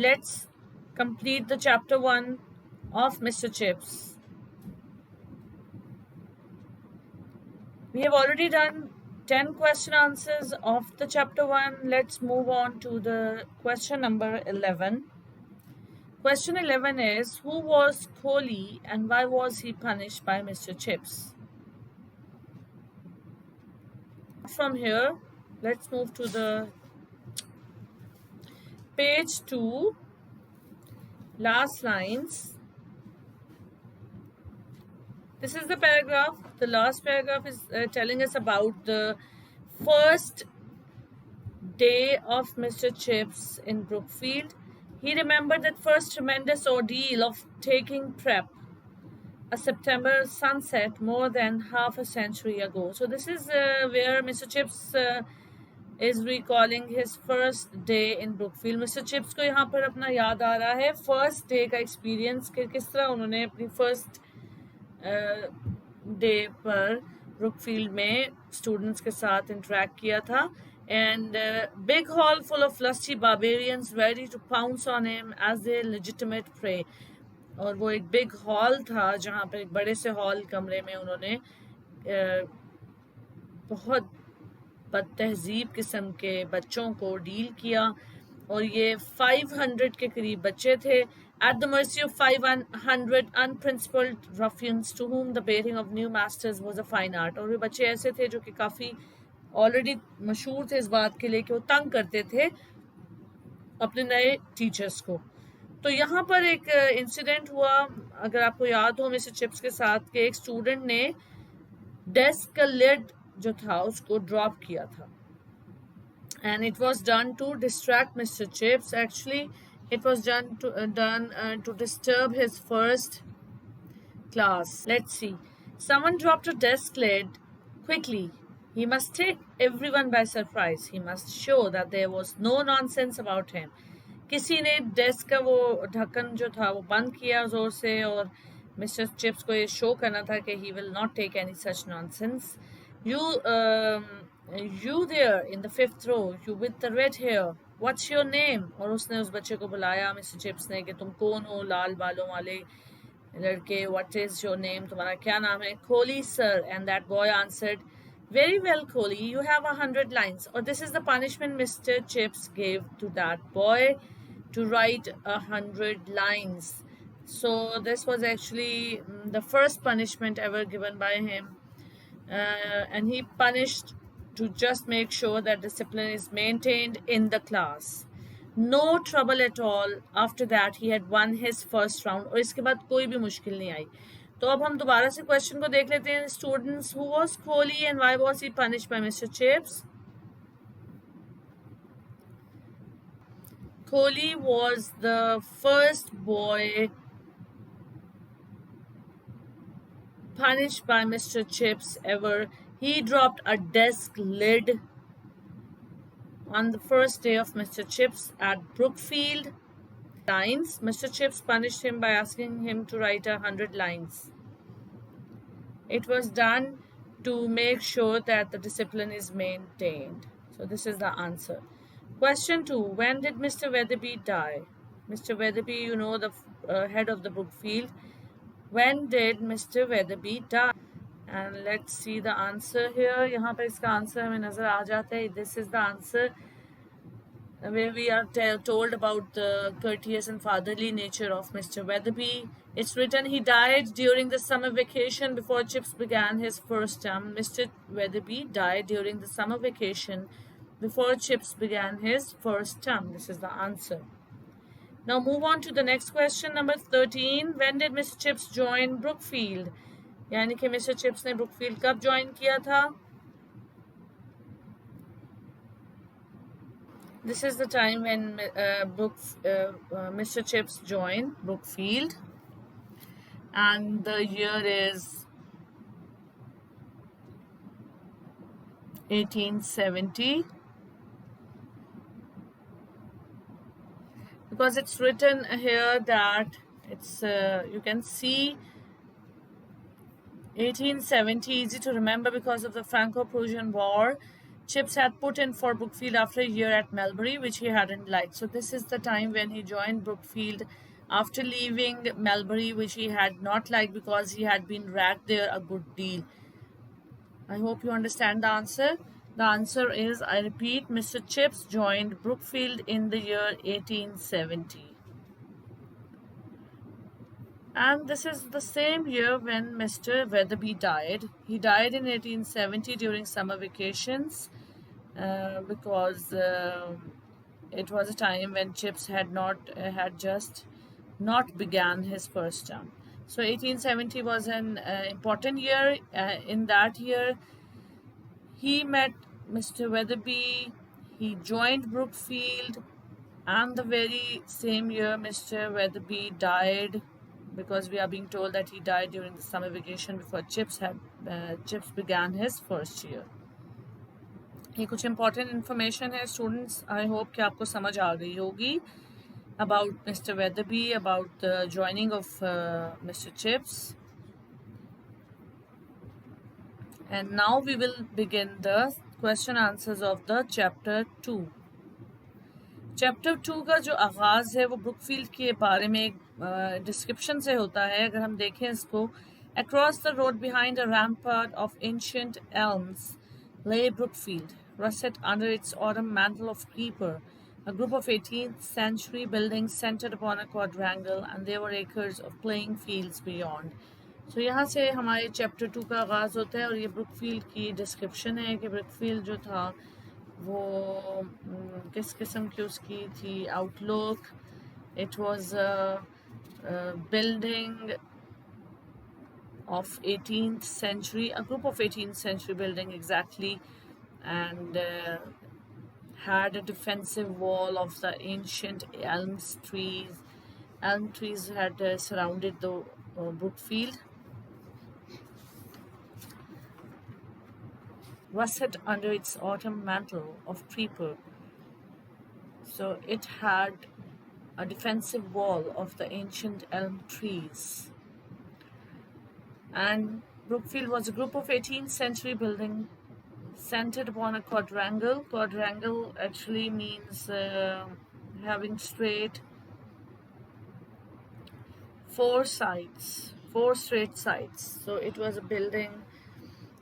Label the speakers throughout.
Speaker 1: Let's complete the chapter 1 of Mr. Chips. We have already done 10 question answers of the chapter 1. Let's move on to the question number 11. Question 11 is, who was Kohli and why was he punished by Mr. Chips? From here, let's move to the page 2, last lines. This is the paragraph. The last paragraph is telling us about the first day of Mr. Chips in Brookfield. He remembered that first tremendous ordeal of taking prep, a September sunset more than half a century ago. So this is where Mr. Chips is recalling his first day in Brookfield. Mr. Chips को यहाँ पर अपना याद आ रहा है first day का experience कि किस तरह उन्होंने अपनी first डे पर ब्रुकफील्ड में स्टूडेंट्स के साथ इंटरेक्ट किया था. And big hall full of lusty barbarians ready to pounce on him as their legitimate prey. और वो एक big hall था जहाँ पर एक बड़े से hall कमरे में उन्होंने बहुत बदतहजीब किस्म के बच्चों को डील किया और ये 500 के करीब बच्चे थे. At the mercy of 500 unprincipled ruffians to whom the bearing of new masters was a fine art. और वे बच्चे ऐसे थे जो कि काफ़ी ऑलरेडी मशहूर थे इस बात के लिए कि वो तंग करते थे अपने नए टीचर्स को. तो यहाँ पर एक इंसिडेंट हुआ, अगर आपको याद हो मिस्टर चिप्स के साथ, कि एक स्टूडेंट ने डेस्क का लिड जो था उसको ड्रॉप किया था. And it was done to distract Mr. Chips. Actually, it was done to disturb his first class. Let's see. Someone dropped a desk lid quickly. He must take everyone by surprise. He must show that there was no nonsense about him. किसी ने desk का वो ढक्कन जो था वो बंद किया जोर से और मिस्टर चिप्स को ये शो करना था कि he will not take any such nonsense. You there in the 5th row, you with the red hair, what's your name? और उसने उस बच्चे को बुलाया मिस्टर चिप्स ने कि तुम कौन हो लाल बालों वाले लड़के, what is your name, तुम्हारा क्या नाम है? Kohli sir. And that boy answered, very well Kohli, you have 100 lines. Or this is the punishment Mr. Chips gave to that boy, to write 100 lines. So this was actually the first punishment ever given by him. And he punished to just make sure that discipline is maintained in the class. No trouble at all. After that, he had won his first round. और इसके बाद कोई भी मुश्किल नहीं आई. तो अब हम दोबारा से क्वेश्चन को देख लेते हैं. Students, who was Kohli and why was he punished by Mr. Chips? Kohli was the first boy punished by Mr. Chips ever. He dropped a desk lid on the first day of Mr. Chips at Brookfield. Lines. Mr. Chips punished him by asking him to write 100 lines. It was done to make sure that the discipline is maintained. So this is the answer. Question 2. When did Mr. Weatherby die? Mr. Weatherby, you know, the head of the Brookfield. When did Mr. Weatherby die? And let's see the answer here. यहाँ पर इसका answer हमें नज़र आ जाता है. This is the answer where we are told about the courteous and fatherly nature of Mr. Weatherby. It's written, he died during the summer vacation before Chips began his first term. Mr. Weatherby died during the summer vacation before Chips began his first term. This is the answer. Now move on to the next question, number 13. When did Mr. Chips join Brookfield? यानी कि mister chips ने Brookfield कब join किया था? This is the time when Mr. Chips joined Brookfield, and the year is 1870, because it's written here that it's you can see 1870, easy to remember because of the Franco-Prussian War. Chips had put in for Brookfield after a year at Melbury, which he hadn't liked. So this is the time when he joined Brookfield after leaving Melbury, which he had not liked because he had been racked there a good deal. I hope you understand the answer. The answer is, I repeat, Mr. Chips joined Brookfield in the year 1870. And this is the same year when Mr. Weatherby died. He died in 1870 during summer vacations because it was a time when Chips had just not began his first term. So 1870 was an important year. In that year, he met Mr. Weatherby. He joined Brookfield, and the very same year, Mr. Weatherby died because we are being told that he died during the summer vacation before Chips began his first year. ये कुछ important information है students. I hope कि आपको समझ आ गई होगी about Mr. Weatherby, about the joining of Mr. Chips. And now we will begin the question answers of the chapter 2. Chapter 2 का जो आगाज़ है वो ब्रुकफील्ड के बारे में एक डिस्क्रिप्शन से होता है. अगर हम देखें इसको, across the road behind a rampart of ancient elms lay Brookfield, russet under its autumn mantle of creeper, a group of 18th century buildings centered upon a quadrangle, and there were acres of playing fields beyond. So यहाँ से हमारे chapter 2 का आगाज़ होता है और ये Brookfield की डिस्क्रिप्शन है कि ब्रुकफील्ड जो था वो किस किस्म की उसकी थी outlook. It was building of 18th century, a group of 18th century building exactly, and had a defensive wall of the ancient trees. Elm trees had surrounded the Brookfield. Russet under its autumn mantle of creeper. So it had a defensive wall of the ancient elm trees. And Brookfield was a group of 18th century building centered upon a quadrangle. Quadrangle actually means having straight four straight sides. So it was a building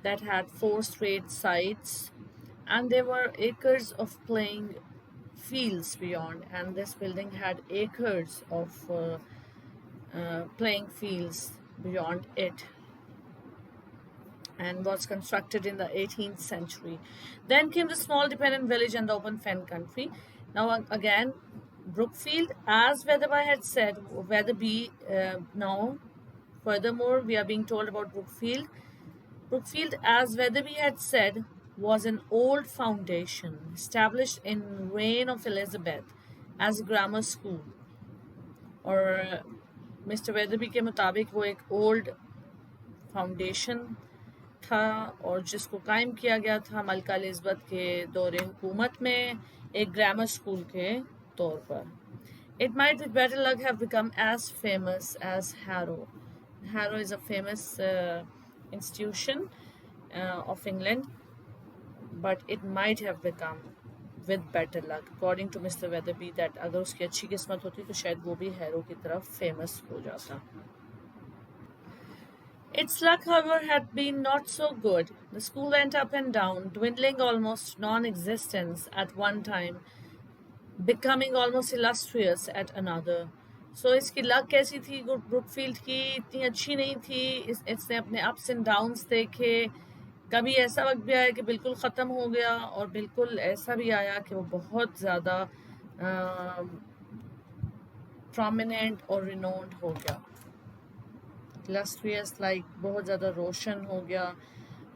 Speaker 1: that had 4 straight sides, and there were acres of playing fields beyond, and this building had acres of playing fields beyond it, and was constructed in the 18th century. Then came the small dependent village and the open fen country. Now again, Brookfield, as Weatherby now, furthermore, we are being told about Brookfield. Brookfield, as Weatherby had said, was an old foundation established in reign of Elizabeth as a grammar school. और mister Wetherby के मुताबिक वो एक old foundation था और जिसको कायम किया गया था मलका एलिज़ाबेथ के दौरे हुकूमत में एक ग्रामर स्कूल के तौर पर. It might with better luck have become as famous as Harrow. Harrow is a famous institution of England, but it might have become with better luck, according to Mr. Weatherby, that अगर उसकी अच्छी किस्मत होती तो शायद वो भी harrow की तरफ फेमस हो जाता. Its luck, however, had been not so good. The school went up and down, dwindling almost non-existence at one time, becoming almost illustrious at another. So इसकी लक कैसी थी ब्रुकफील्ड की? इतनी अच्छी नहीं थी. इसने अपने अप्स एंड डाउन्स देखे. कभी ऐसा वक्त भी आया कि बिल्कुल ख़त्म हो गया और बिल्कुल ऐसा भी आया कि वो बहुत ज़्यादा प्रोमिनेंट और रिनोन्ड हो गया. illustrious like बहुत ज़्यादा रोशन हो गया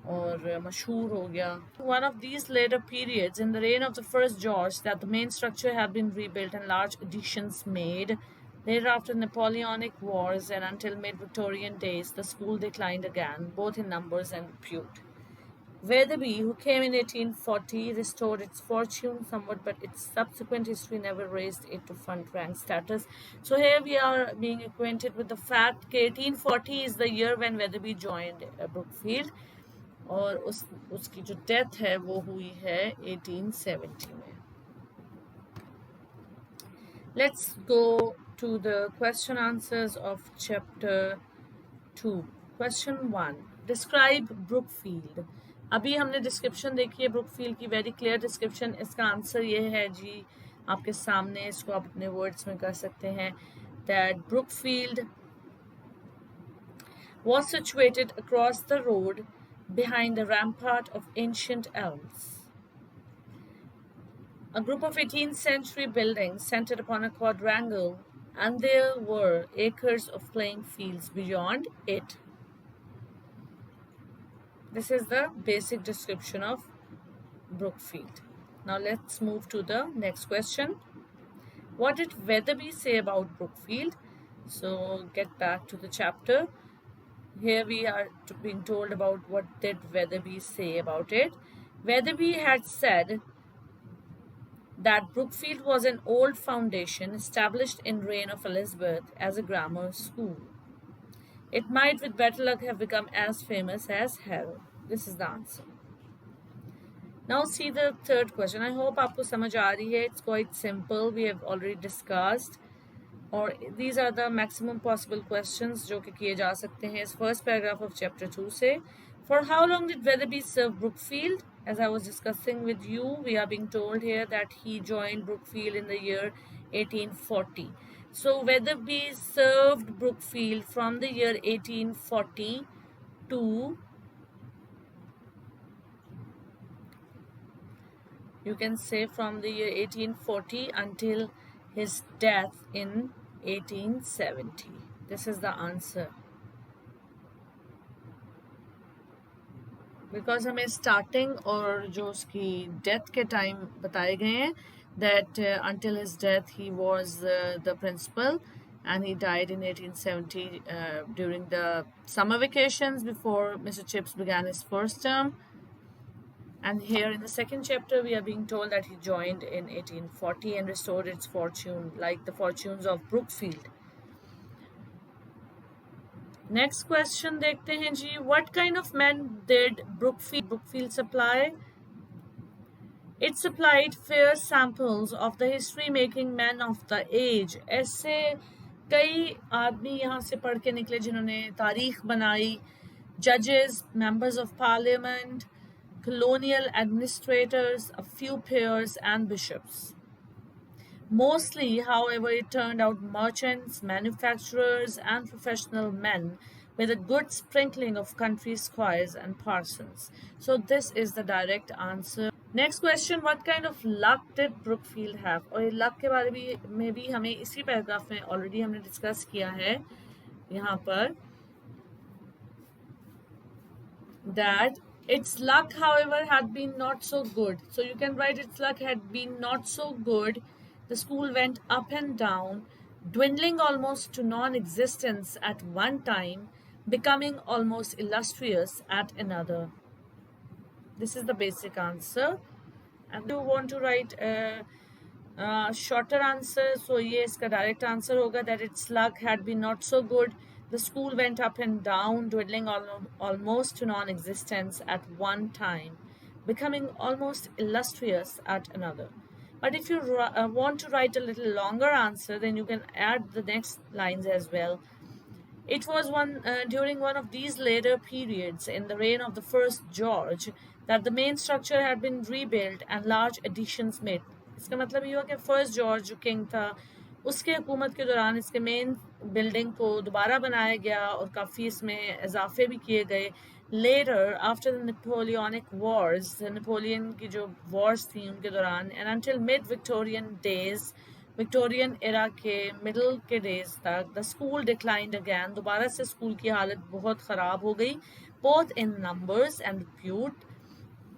Speaker 1: और मशहूर हो गया. One of these later periods in the reign of the first George that the main structure had been rebuilt and large additions made. Later, after Napoleonic Wars and until mid-Victorian days, the school declined again, both in numbers and repute. Weatherby, who came in 1840, restored its fortune somewhat, but its subsequent history never raised it to front rank status. So here we are being acquainted with the fact that 1840 is the year when Weatherby joined Brookfield. और उसकी जो death है वो हुई है 1870 में. Let's go to the question answers of chapter 2. Question 1. Describe Brookfield. अभी हमने डिस्क्रिप्शन देखी है ब्रुकफील्ड की, वेरी क्लियर डिस्क्रिप्शन. इसका आंसर ये है जी आपके सामने, इसको आप अपने वर्ड्स में कर सकते हैं. That Brookfield was situated across the road behind the rampart of ancient elms. A group of 18th century buildings centered upon a quadrangle, and there were acres of playing fields beyond it. This is the basic description of Brookfield. Now let's move to the next question. What did Weatherby say about Brookfield? So get back to the chapter. Here we are being told about what did Weatherby say about it. Weatherby had said that Brookfield was an old foundation established in reign of Elizabeth as a grammar school. It might with better luck have become as famous as Harrow. This is the answer. Now see the third question. I hope आपको समझ आ रही है. It's quite simple. We have already discussed. और these are the maximum possible questions जो कि किए जा सकते हैं इस first paragraph of chapter 2 से. For how long did Weatherby serve Brookfield? As I was discussing with you, we are being told here that he joined Brookfield in the year 1840. So Weatherby served Brookfield from the year 1840 to, you can say, from the year 1840 until his death in 1870. This is the answer. Because हमें starting और जो उसकी death के time बताए गए हैं, that until his death he was the principal, and he died in 1870 during the summer vacations before Mr. Chips began his first term. And here in the second chapter we are being told that he joined in 1840 and restored its fortune like the fortunes of Brookfield. Next question देखते हैं जी. What kind of men did Brookfield supply? It supplied fair samples of the history-making men of the age. ऐसे कई आदमी यहाँ से पढ़ के निकले जिन्होंने तारीख बनाई. Judges, members of parliament, colonial administrators, a few peers and bishops. Mostly, however, it turned out merchants, manufacturers, and professional men with a good sprinkling of country squires and parsons. So this is the direct answer. Next question, what kind of luck did Brookfield have? और ये luck के बारे में भी हमें इसी paragraph में already हमने डिस्कस किया है यहाँ पर, that its luck, however, had been not so good. So you can write its luck had been not so good. The school went up and down, dwindling almost to non-existence at one time, becoming almost illustrious at another. This is the basic answer. And you want to write a shorter answer, so ये इसका direct answer होगा that its luck had been not so good. The school went up and down, dwindling almost to non-existence at one time, becoming almost illustrious at another. But if you want to write a little longer answer, then you can add the next lines as well. It was during one of these later periods in the reign of the first George that the main structure had been rebuilt and large additions made. इसका मतलब ये हुआ कि first George जो king था उसके हुकूमत के दौरान इसके मेन बिल्डिंग को दोबारा बनाया गया और काफ़ी इसमें इजाफे भी किए गए. Later after the Napoleonic wars, Napoleon की जो वॉर्स थी उनके दौरान, and until mid Victorian days, Victorian era के मिडल के डेज तक, द स्कूल डिक्लाइंड अगैन, दोबारा से स्कूल की हालत बहुत ख़राब हो गई, both in numbers and repute.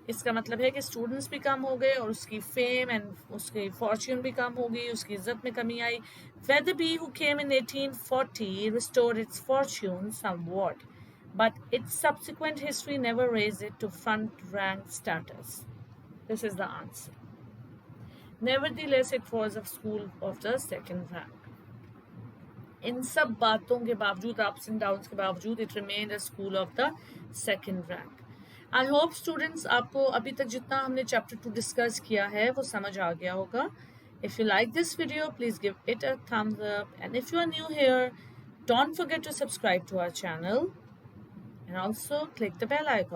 Speaker 1: इसका मतलब है कि स्टूडेंट्स भी कम हो गए और उसकी फेम एंड उसकी फॉर्च्यून भी कम हो गई, उसकी इज्जत में कमी आई. Weatherby, who came in 1840, restored its fortune somewhat, but its subsequent history never raised it to front-rank status. This is the answer. Nevertheless, it was a school of the second rank. इन सब बातों के बावजूद, ups and downs के बावजूद, it remained a school of the second rank. I hope students आपको अभी तक जितना हमने चैप्टर 2 डिस्कस किया है वो समझ आ गया होगा. If you like this video, please give it a thumbs up. And if you are new here, don't forget to subscribe to our channel and also click the bell icon.